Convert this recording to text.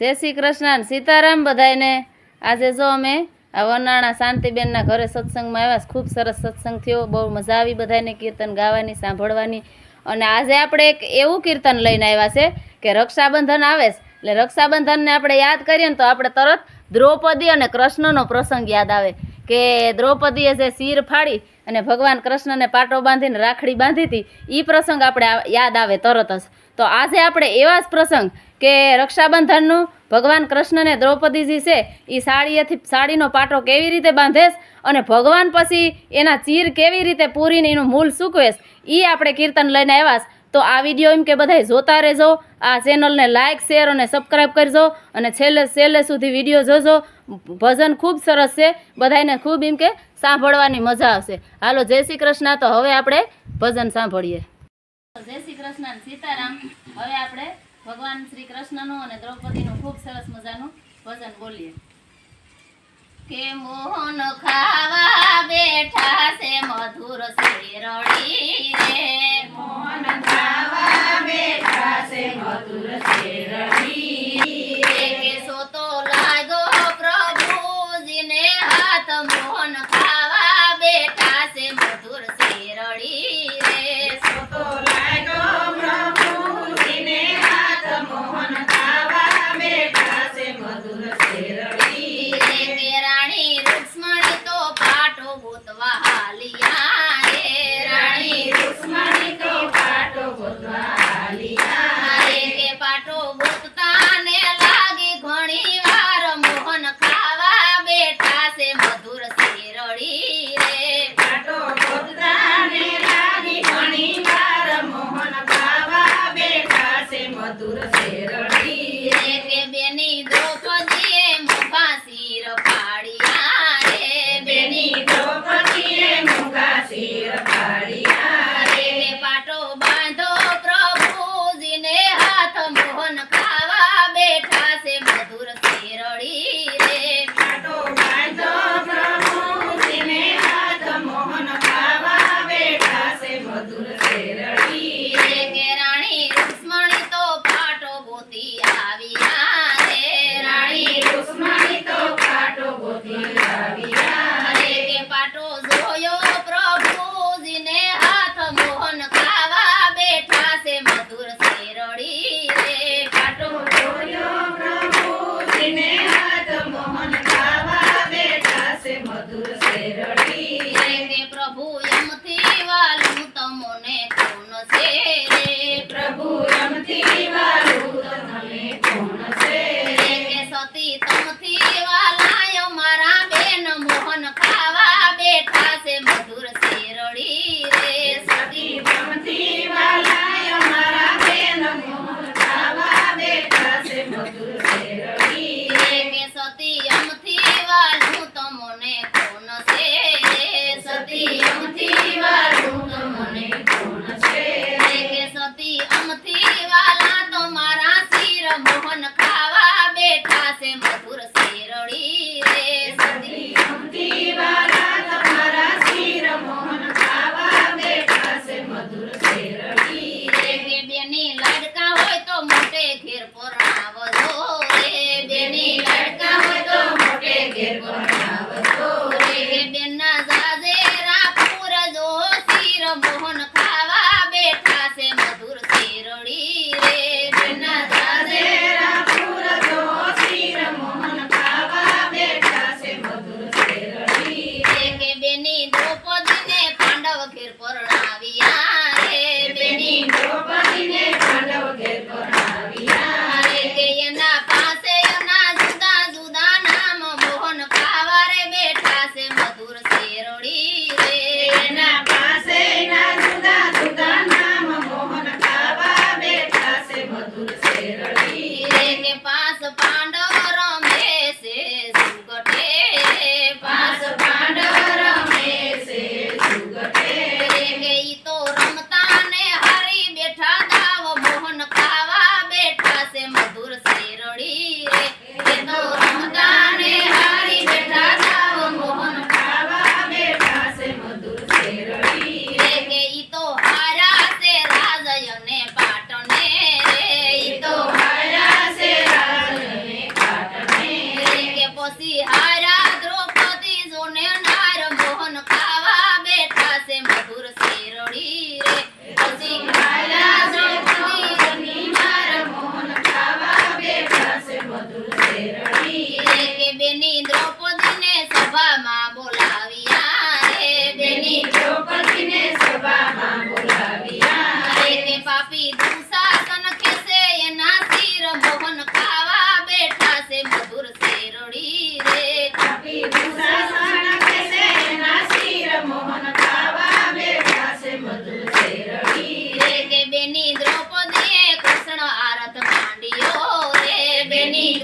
જય શ્રી કૃષ્ણ સીતારામ બધાને। આજે જો અમે આ વનાણા શાંતિબેનના ઘરે સત્સંગમાં આવ્યા। ખૂબ સરસ સત્સંગ થયો, બહુ મજા આવી બધાને કીર્તન ગાવાની, સાંભળવાની। અને આજે આપણે એક એવું કીર્તન લઈને આવ્યા છે કે રક્ષાબંધન આવે છે, એટલે રક્ષાબંધનને આપણે યાદ કરીએ ને તો આપણે તરત દ્રૌપદી અને કૃષ્ણનો પ્રસંગ યાદ આવે કે દ્રૌપદીએ જે શિર ફાડી અને ભગવાન કૃષ્ણને પાટો બાંધીને રાખડી બાંધી હતી, એ પ્રસંગ આપણે યાદ આવે તરત જ। તો આજે આપણે એવા જ પ્રસંગ કે રક્ષાબંધનનું ભગવાન કૃષ્ણને દ્રૌપદીજી છે એ સાડીનો પાટો કેવી રીતે બાંધેશ અને ભગવાન પછી એના ચીર કેવી રીતે પૂરીને એનું મૂળ સૂકવેશ, એ આપણે કીર્તન લઈને આવ્યા। તો આ વિડીયો એમ કે બધાય જોતા રહેજો, આ ચેનલને લાઇક, શેર અને સબસ્ક્રાઈબ કરજો અને છેલ્લે સુધી વિડીયો જોજો। ભજન ખૂબ સરસ છે, બધાને ખૂબ એમ કે સાંભળવાની મજા આવશે। હાલો જય શ્રી કૃષ્ણ। તો હવે આપણે ભજન સાંભળીએ। જય શ્રી કૃષ્ણ સીતારામ। હવે આપણે ભગવાન શ્રી કૃષ્ણનું અને દ્રૌપદીનું ખૂબ સરસ મજાનું ભજન બોલીએ કે મોહન ખાવા બેઠા છે મધુર શેરડી રે, મોહન ખાવા બેઠા છે મધુર શેરડી રે, કે સોતો લાગ્યો પ્રભુજીને હાથ, મોહન ખાવા બેઠા છે મધુર શેરડી રે, સોતો લાગ્યો પ્રભુજીને હાથ, મોહન ખાવા બેઠા છે મધુર શેરડી રે, કે રાણી રૂક્ષ્મણી તો પાટો ગોતવા હાલિયા રે, રાણી રૂક્ષ્મણી તો પાટો ગોતવા હાલિયા રે, કે પાટો ગોતતા ને લાગી ઘણી વાર, મોહન ખાવા બેઠા છે મધુર શેરડી રે, પાટો ગોતતાને લાગી ઘણી વાર, મોહન ખાવા બેઠા છે મધુર શેરડી રે, કે બેની દ્રૌપદીએ મુખા શિર ફાડ્યા રે, બેની દ્રૌપદીએ મૂંગા શિર ફાડ્યા રે, કે પાટો બાંધો પ્રભુજીને હાથ, મોહન ખાવા બેઠા છે મધુર શેરડી રે, પાટો બાંધો પ્રભુજીને હાથ, મોહન ખાવા બેઠા છે મધુર શેરડી રે, કે રાણી રૂક્ષ્મણી તો પાટો ગોતી આવ્યા રે, રાણી રૂક્ષ્મણી તો પાટો ગોતી આવ્યા રે, કે પાટો જોયો પ્રભુજીને હાથ, મોહન ખાવા બેઠા છે મધુર શેરડી રે, પાટો જોયો પ્રભુજીને હાથ, મોહન ખાવા બેઠા છે મધુર શેરડી રે, કે પ્રભુ એમથી વાલું તમને કોણ છે રે, પ્રભુ રમતી વાલું તમને કોણ છે કે સતી તમથી વાલાય મારા બેન, મોહન ખાવા બેઠા છે મધુર શેરડી રે, સતી રમતી વાલાય મારા બેન, મોહન ખાવા બેઠા છે મધુર શેરડી રે, કે સતી એમથી વાલું તમને કોણ છે રે, સતી અમથી વાલું તમને કોણ છે કે સતી અમથી વાલા તો મારા શિર, મોહન ખાવા બેઠા છે મધુર શેરડી રે, સતી અમથી વાલા તમારા શિર, મોહન ખાવા બેઠા છે મધુર શેરડી રે, કે બેની લાડકા હોય તો મોટે ઘેર પરણાવજો રે, બેની લડકા હોય તો મોટે ઘેર પરણાવજો રે, કે બેનના જાજેરા પૂરજો શિર, મોહન ખાવા બેઠા છે મધુર શેરડી રે, બેના જાજેરા પૂરજો શિર, મોહન ખાવા બેઠા છે મધુર શેરડી રે, કે બેની દ્રૌપદીને પાંડવ ઘેર પરણાવ્યા રે, બેની દ્રૌપદીને પાંડવ ઘેર પરણાવ્યા રે, કે એના પાસે એના જુદા જુદા નામ, મોહન ખાવા રે બેઠા છે મધુર શેરડી રે, એના પાસે ના જુદા જુદા નામ, મોહન ખાવા બેઠા છે મધુર શેરડી રે, કે પાંચ પાંડવ રમે છે સુગટે, પાંચ પાંડવ રમે છે જુગટે, કે ઈ તો રમતા ને હારી બેઠા દાવ, મોહન ખાવા બેઠા છે મધુર શેરડી રે, એ તો રમતા ને હારી બેઠા દાવ, મોહન ખાવા બેઠા છે મધુર શેરડી રે, કે ઈ તો હારા છે રાજય ને પાટણે રે, ઈ તો હાર્યા છે બેની